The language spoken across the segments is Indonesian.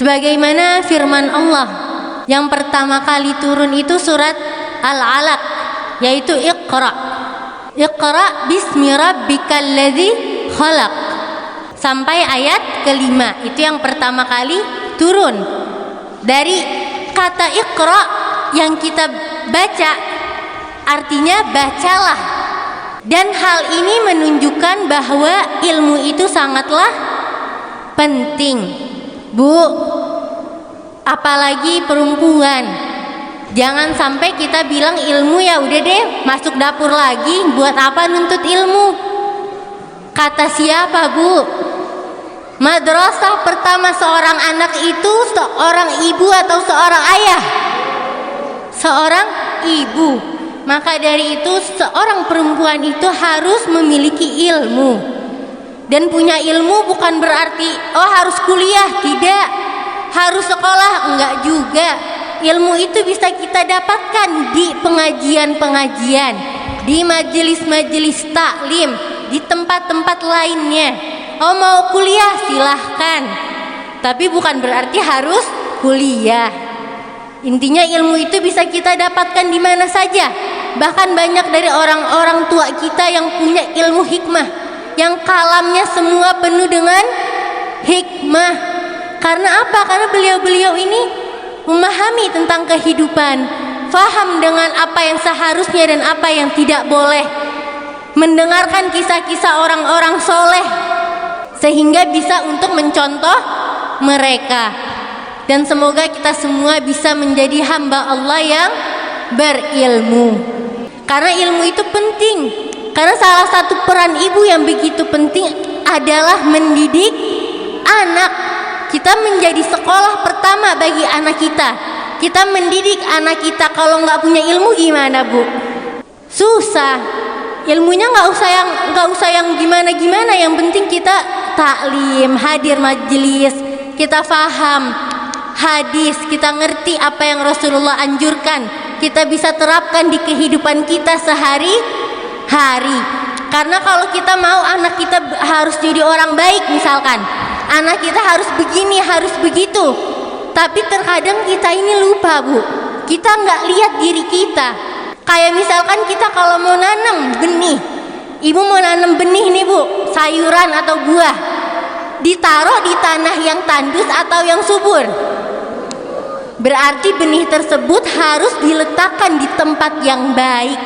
Sebagaimana firman Allah yang pertama kali turun itu surat Al-Alaq, yaitu Iqra. Iqra bismi rabbikal ladzi khalaq. Sampai ayat kelima, itu yang pertama kali turun. Dari kata Iqra yang kita baca, artinya bacalah. Dan hal ini menunjukkan bahwa ilmu itu sangatlah penting, Bu. Apalagi perempuan. Jangan sampai kita bilang ilmu ya udah deh, masuk dapur lagi, buat apa nuntut ilmu? Kata siapa, Bu? Madrasah pertama seorang anak itu seorang ibu atau seorang ayah? Seorang ibu. Maka dari itu seorang perempuan itu harus memiliki ilmu. Dan punya ilmu bukan berarti harus kuliah, tidak. Harus sekolah, enggak juga. Ilmu itu bisa kita dapatkan di pengajian-pengajian, di majelis-majelis taklim, di tempat-tempat lainnya. Mau kuliah silahkan, tapi bukan berarti harus kuliah. Intinya ilmu itu bisa kita dapatkan di mana saja. Bahkan banyak dari orang-orang tua kita yang punya ilmu hikmah, yang kalamnya semua penuh dengan hikmah. Karena apa? Karena beliau-beliau ini memahami tentang kehidupan, faham dengan apa yang seharusnya dan apa yang tidak boleh, mendengarkan kisah-kisah orang-orang soleh, sehingga bisa untuk mencontoh mereka. Dan semoga kita semua bisa menjadi hamba Allah yang berilmu. Karena ilmu itu penting. Karena salah satu peran ibu yang begitu penting adalah mendidik anak. Kita menjadi sekolah pertama bagi anak kita. Kita mendidik anak kita. Kalau nggak punya ilmu gimana, Bu? Susah. Ilmunya nggak usah yang gimana-gimana. Yang penting kita taklim, hadir majelis, kita faham hadis, kita ngerti apa yang Rasulullah anjurkan, kita bisa terapkan di kehidupan kita sehari-hari. Karena kalau kita mau anak kita harus jadi orang baik, misalkan anak kita harus begini, harus begitu, tapi terkadang kita ini lupa, Bu. Kita nggak lihat diri kita. Kayak misalkan kita kalau mau nanam benih, ibu mau nanam benih nih, Bu, sayuran atau buah, ditaruh di tanah yang tandus atau yang subur. Berarti benih tersebut harus diletakkan di tempat yang baik.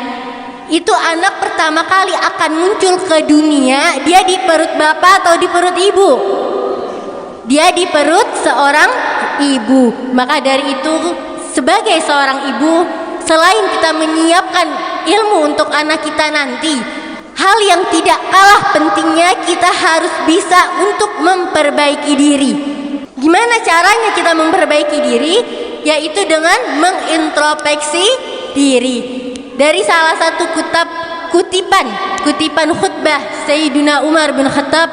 Itu anak pertama kali akan muncul ke dunia, dia di perut bapak atau di perut ibu? Dia di perut seorang ibu. Maka dari itu sebagai seorang ibu, selain kita menyiapkan ilmu untuk anak kita nanti, hal yang tidak kalah pentingnya kita harus bisa untuk memperbaiki diri. Gimana caranya kita memperbaiki diri? Yaitu dengan mengintrospeksi diri. Dari salah satu kutipan khutbah Sayyidina Umar bin Khattab,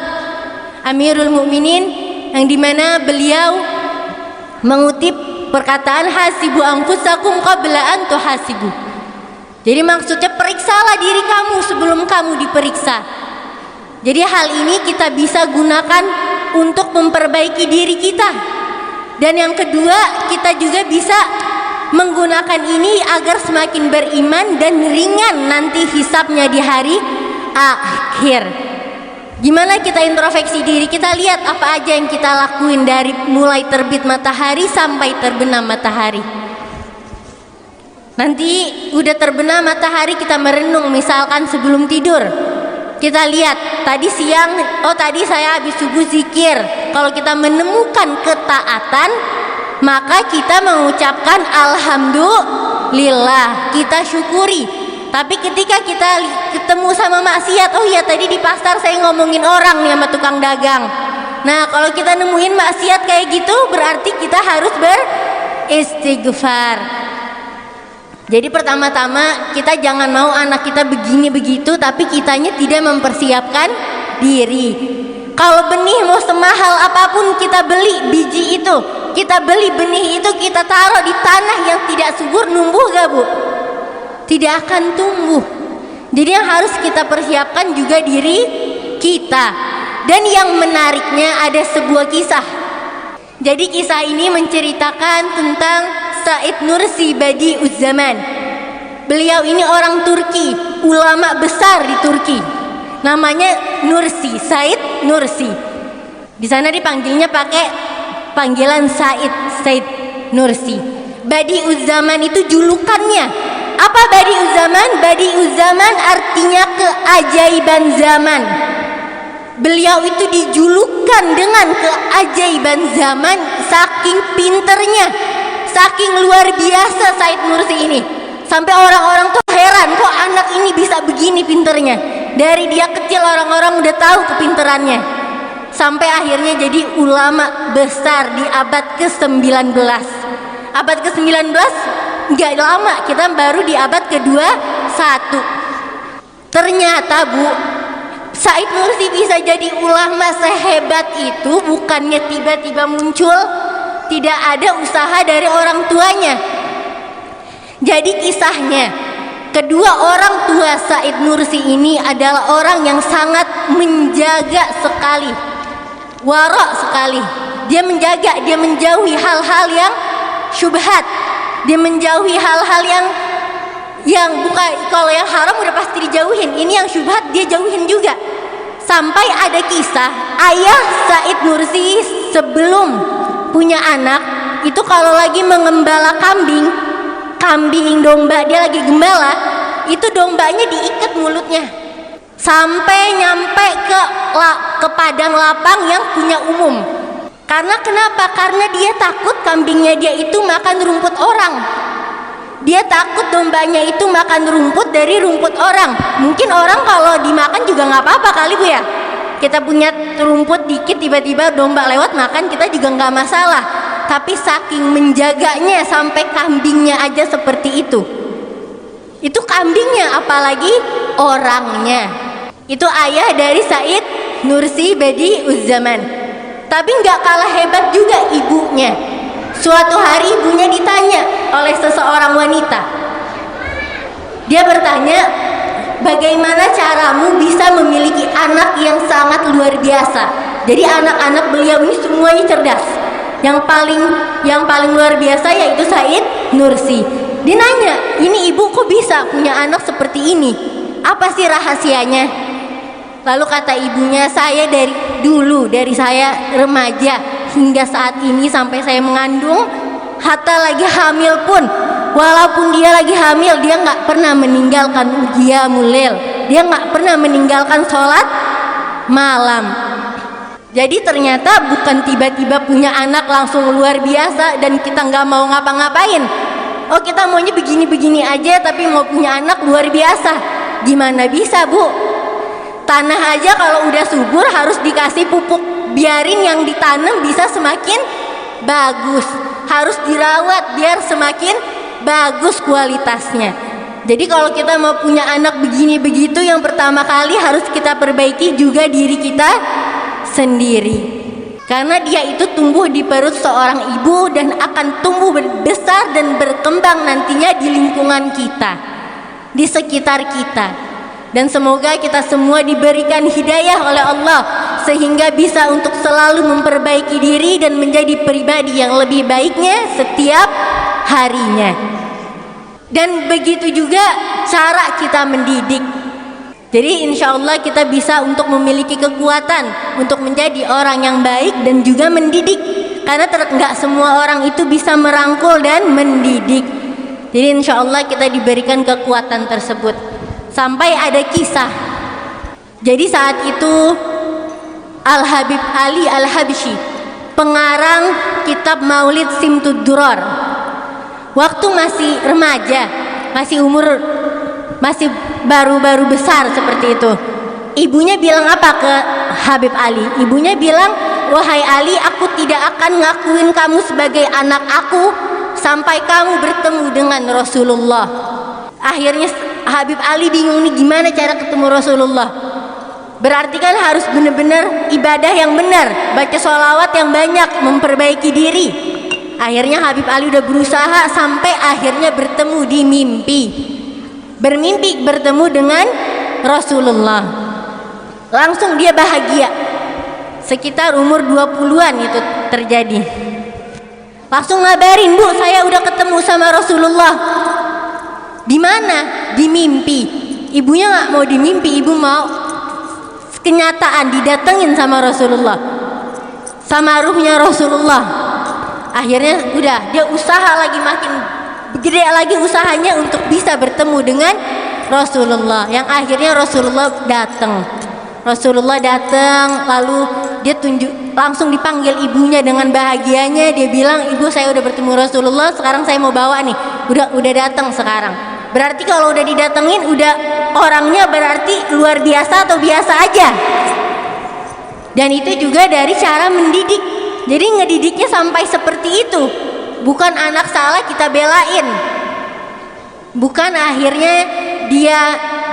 Amirul Mukminin, yang dimana beliau mengutip perkataan hasibu anfusakum qabla an tuhasibu. Jadi maksudnya periksalah diri kamu sebelum kamu diperiksa. Jadi hal ini kita bisa gunakan untuk memperbaiki diri kita. Dan yang kedua, kita juga bisa menggunakan ini agar semakin beriman dan ringan nanti hisabnya di hari akhir. Gimana kita introspeksi diri? Kita lihat apa aja yang kita lakuin dari mulai terbit matahari sampai terbenam matahari. Nanti udah terbenam matahari, kita merenung misalkan sebelum tidur. Kita lihat tadi siang, tadi saya habis subuh zikir. Kalau kita menemukan ketaatan, maka kita mengucapkan alhamdulillah, kita syukuri. Tapi ketika kita ketemu sama maksiat, oh ya tadi di pasar saya ngomongin orang nih sama tukang dagang. Nah kalau kita nemuin maksiat kayak gitu, berarti kita harus beristighfar. Jadi pertama-tama kita jangan mau anak kita begini begitu, tapi kitanya tidak mempersiapkan diri. Kalau benih mau semahal apapun kita beli biji itu, kita beli benih itu, kita taruh di tanah yang tidak subur, numbuh gak, Bu? Tidak akan tumbuh. Jadi yang harus kita persiapkan juga diri kita. Dan yang menariknya ada sebuah kisah Jadi kisah ini menceritakan tentang Said Nursi Badi'uz Zaman. Beliau ini orang Turki, ulama besar di Turki. Namanya Nursi, Said Nursi. Di sana dipanggilnya pakai panggilan Said Nursi. Badi'uz Zaman itu julukannya. Apa Badi'uz Zaman? Badi'uz Zaman artinya keajaiban zaman. Beliau itu dijulukan dengan keajaiban zaman saking pinternya, saking luar biasa Said Nursi ini. Sampai orang-orang tuh heran, kok anak ini bisa begini pinternya. Dari dia kecil orang-orang udah tahu kepinterannya. Sampai akhirnya jadi ulama besar di abad ke-19. Abad ke-19 nggak lama, kita baru di abad ke-21. Ternyata Bu, Said Nursi bisa jadi ulama sehebat itu bukannya tiba-tiba muncul, tidak ada usaha dari orang tuanya. Jadi kisahnya, kedua orang tua Said Nursi ini adalah orang yang sangat menjaga sekali, warok sekali. Dia menjaga, dia menjauhi hal-hal yang syubhat, dia menjauhi hal-hal yang bukan, kalau yang haram udah pasti dijauhin, ini yang syubhat dia jauhin juga. Sampai ada kisah ayah Said Nursi sebelum punya anak itu kalau lagi mengembala kambing domba, dia lagi gembala, itu dombanya diikat mulutnya sampai nyampe ke padang lapang yang punya umum. Karena kenapa? Karena dia takut kambingnya dia itu makan rumput orang. Dia takut dombanya itu makan rumput dari rumput orang. Mungkin orang kalau dimakan juga nggak apa-apa kali Bu ya. Kita punya rumput dikit tiba-tiba domba lewat makan, kita juga nggak masalah. Tapi saking menjaganya sampai kambingnya aja seperti itu. Itu kambingnya, apalagi orangnya. Itu ayah dari Said Nursi Badi'uz Zaman. Tapi nggak kalah hebat juga ibunya. Suatu hari ibunya ditanya oleh seseorang wanita. Dia bertanya, bagaimana caramu bisa memiliki anak yang sangat luar biasa? Jadi anak-anak beliau ini semuanya cerdas. Yang paling luar biasa yaitu Said Nursi. Dia nanya, ini ibu kok bisa punya anak seperti ini? Apa sih rahasianya? Lalu kata ibunya, saya dari saya remaja hingga saat ini sampai saya mengandung, hatta lagi hamil pun, walaupun dia lagi hamil, dia nggak pernah meninggalkan qiyamul lail, dia nggak pernah meninggalkan sholat malam. Jadi ternyata bukan tiba-tiba punya anak langsung luar biasa dan kita nggak mau ngapa-ngapain. Oh, kita maunya begini-begini aja tapi mau punya anak luar biasa. Gimana bisa Bu? Tanah aja kalau udah subur harus dikasih pupuk, biarin yang ditanam bisa semakin bagus, harus dirawat biar semakin bagus kualitasnya. Jadi kalau kita mau punya anak begini begitu, yang pertama kali harus kita perbaiki juga diri kita sendiri. Karena dia itu tumbuh di perut seorang ibu dan akan tumbuh besar dan berkembang nantinya di lingkungan kita, di sekitar kita. Dan semoga kita semua diberikan hidayah oleh Allah sehingga bisa untuk selalu memperbaiki diri dan menjadi pribadi yang lebih baiknya setiap harinya. Dan begitu juga cara kita mendidik. Jadi insya Allah kita bisa untuk memiliki kekuatan untuk menjadi orang yang baik dan juga mendidik. Karena nggak semua orang itu bisa merangkul dan mendidik. Jadi insya Allah kita diberikan kekuatan tersebut. Sampai ada kisah. Jadi saat itu Al-Habib Ali Al-Habsyi, pengarang kitab Maulid Simtud Durar, waktu masih remaja, masih baru-baru besar seperti itu, ibunya bilang apa ke Habib Ali? Ibunya bilang, wahai Ali, aku tidak akan ngakuin kamu sebagai anak aku sampai kamu bertemu dengan Rasulullah. Akhirnya Habib Ali bingung nih, gimana cara ketemu Rasulullah? Berarti kan harus benar-benar ibadah yang benar, baca sholawat yang banyak, memperbaiki diri. Akhirnya Habib Ali udah berusaha sampai akhirnya bertemu di mimpi. Bermimpi bertemu dengan Rasulullah. Langsung dia bahagia. sekitar umur 20-an itu terjadi. Langsung ngabarin, Bu, saya udah ketemu sama Rasulullah. Di mana? Di mimpi. Ibunya nggak mau di mimpi, ibu mau kenyataan, didatengin sama Rasulullah, sama ruhnya Rasulullah. Akhirnya udah, dia usaha lagi, makin gede lagi usahanya untuk bisa bertemu dengan Rasulullah. Yang akhirnya Rasulullah datang, lalu dia langsung dipanggil ibunya dengan bahagianya. Dia bilang, ibu, saya udah bertemu Rasulullah, sekarang saya mau bawa nih. Udah datang sekarang. Berarti kalau udah didatengin, udah orangnya berarti luar biasa atau biasa aja. Dan itu juga dari cara mendidik. Jadi ngedidiknya sampai seperti itu. Bukan anak salah kita belain. Bukan akhirnya dia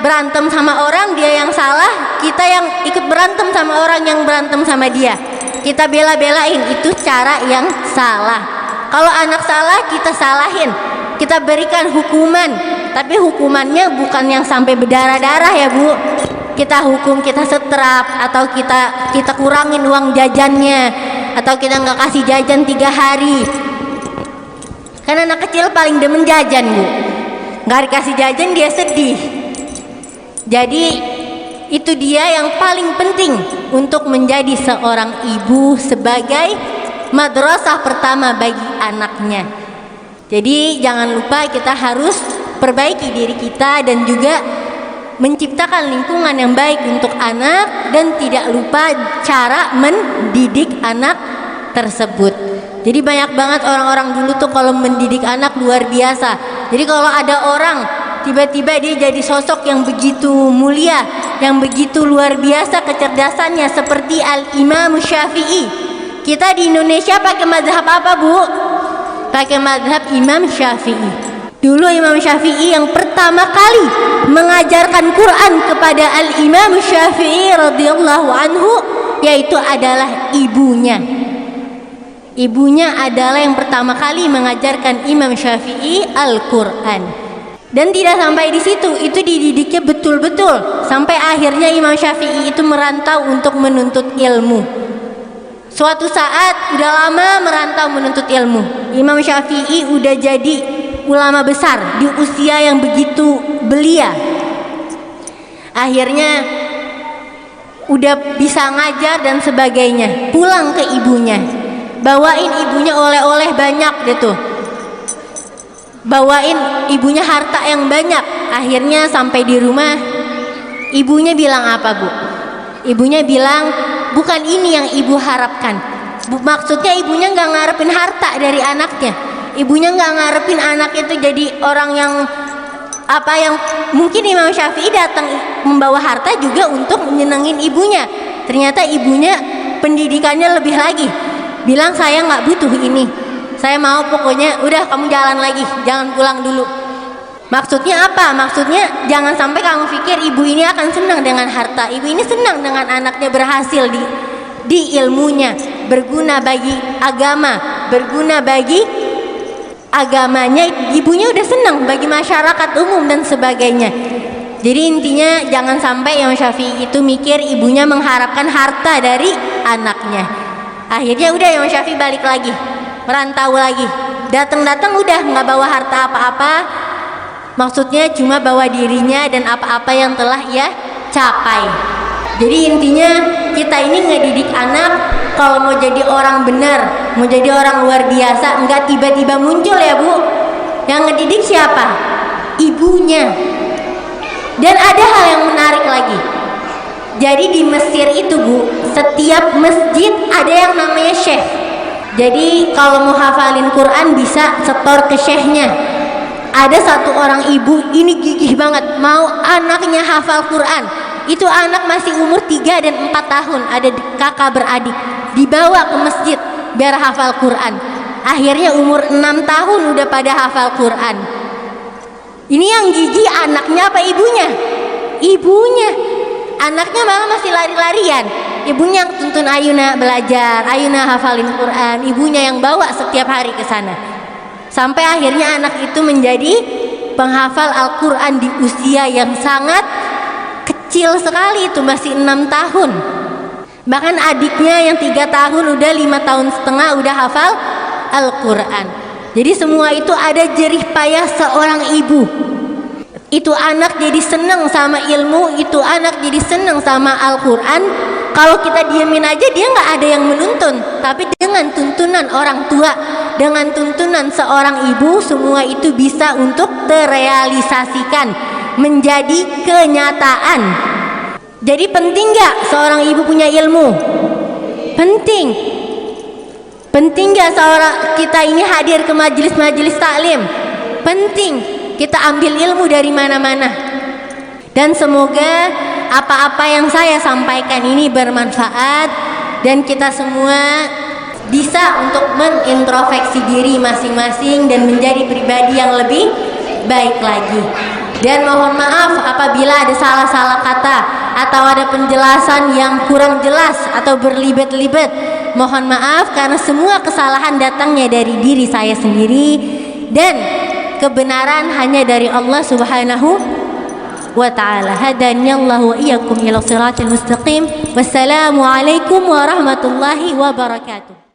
berantem sama orang, dia yang salah, kita yang ikut berantem sama orang yang berantem sama dia. Kita bela-belain, itu cara yang salah. Kalau anak salah, kita salahin, kita berikan hukuman. Tapi hukumannya bukan yang sampai berdarah-darah ya, Bu. Kita hukum, kita setrap, atau kita kurangin uang jajannya, atau kita nggak kasih jajan 3 hari. Karena anak kecil paling demen jajan, Bu. Nggak dikasih jajan dia sedih. Jadi itu dia yang paling penting untuk menjadi seorang ibu sebagai madrasah pertama bagi anaknya. Jadi jangan lupa kita harus perbaiki diri kita dan juga menciptakan lingkungan yang baik untuk anak, dan tidak lupa cara mendidik anak tersebut. Jadi banyak banget orang-orang dulu tuh kalau mendidik anak luar biasa. Jadi kalau ada orang tiba-tiba dia jadi sosok yang begitu mulia, yang begitu luar biasa kecerdasannya seperti Al-Imam Syafi'i. Kita di Indonesia pakai mazhab apa, Bu? Pakai mazhab Imam Syafi'i. Dulu Imam Syafi'i yang pertama kali mengajarkan Quran kepada Al-Imam Syafi'i radhiyallahu anhu, yaitu adalah ibunya. Ibunya adalah yang pertama kali mengajarkan Imam Syafi'i Al-Quran. Dan tidak sampai di situ, itu dididiknya betul-betul sampai akhirnya Imam Syafi'i itu merantau untuk menuntut ilmu. Suatu saat udah lama merantau menuntut ilmu, Imam Syafi'i udah jadi ulama besar di usia yang begitu belia. Akhirnya udah bisa ngajar dan sebagainya, pulang ke ibunya, bawain ibunya oleh-oleh banyak deh tuh, bawain ibunya harta yang banyak. Akhirnya sampai di rumah, ibunya bilang apa, Bu? Ibunya bilang, bukan ini yang ibu harapkan. Maksudnya ibunya nggak ngarepin harta dari anaknya. Ibunya nggak ngarepin anak itu jadi orang yang apa, yang mungkin Imam Syafi'i datang membawa harta juga untuk menyenangin ibunya. Ternyata ibunya pendidikannya lebih lagi. Bilang, saya nggak butuh ini. Saya mau pokoknya udah kamu jalan lagi, jangan pulang dulu. Maksudnya apa? Maksudnya jangan sampai kamu pikir ibu ini akan senang dengan harta. Ibu ini senang dengan anaknya berhasil di ilmunya, berguna bagi agama, berguna bagi agamanya. Ibunya udah senang bagi masyarakat umum dan sebagainya. Jadi intinya jangan sampai Imam Syafi'i itu mikir ibunya mengharapkan harta dari anaknya. Akhirnya udah Imam Syafi'i balik lagi, merantau lagi, datang-datang udah nggak bawa harta apa-apa. Maksudnya cuma bawa dirinya dan apa-apa yang telah ia capai. Jadi intinya kita ini ngedidik anak kalau mau jadi orang benar, mau jadi orang luar biasa, nggak tiba-tiba muncul ya, Bu. Yang ngedidik siapa? Ibunya. Dan ada hal yang menarik lagi. Jadi di Mesir itu, Bu, setiap masjid ada yang namanya syekh. Jadi kalau mau hafalin Quran bisa setor ke syekhnya. Ada satu orang ibu ini gigih banget, mau anaknya hafal Quran. Itu anak masih umur 3 dan 4 tahun, ada kakak beradik, dibawa ke masjid biar hafal Quran. Akhirnya umur 6 tahun udah pada hafal Quran. Ini yang gigih anaknya apa ibunya? Ibunya. Anaknya malah masih lari-larian. Ibunya yang tuntun, Ayuna belajar, Ayuna hafalin Quran. Ibunya yang bawa setiap hari ke sana. Sampai akhirnya anak itu menjadi penghafal Al-Quran di usia yang sangat kecil sekali, itu masih 6 tahun. Bahkan adiknya yang 3 tahun udah 5 tahun setengah udah hafal Al-Quran. Jadi semua itu ada jerih payah seorang ibu. Itu anak jadi seneng sama ilmu, itu anak jadi seneng sama Al-Quran. Kalau kita diamin aja dia nggak ada yang menuntun. Tapi dengan tuntunan orang tua, dengan tuntunan seorang ibu, semua itu bisa untuk terrealisasikan menjadi kenyataan. Jadi penting nggak seorang ibu punya ilmu? Penting. Penting nggak seorang kita ini hadir ke majelis-majelis taklim? Penting. Kita ambil ilmu dari mana-mana. Dan semoga apa-apa yang saya sampaikan ini bermanfaat dan kita semua bisa untuk mengintrospeksi diri masing-masing dan menjadi pribadi yang lebih baik lagi. Dan mohon maaf apabila ada salah-salah kata atau ada penjelasan yang kurang jelas atau berlibet-libet. Mohon maaf karena semua kesalahan datangnya dari diri saya sendiri dan kebenaran hanya dari Allah Subhanahu wa ta'ala. Hadaniyallahu wa iyyakum ila shiratal mustaqim. Wassalamu alaikum warahmatullahi wabarakatuh.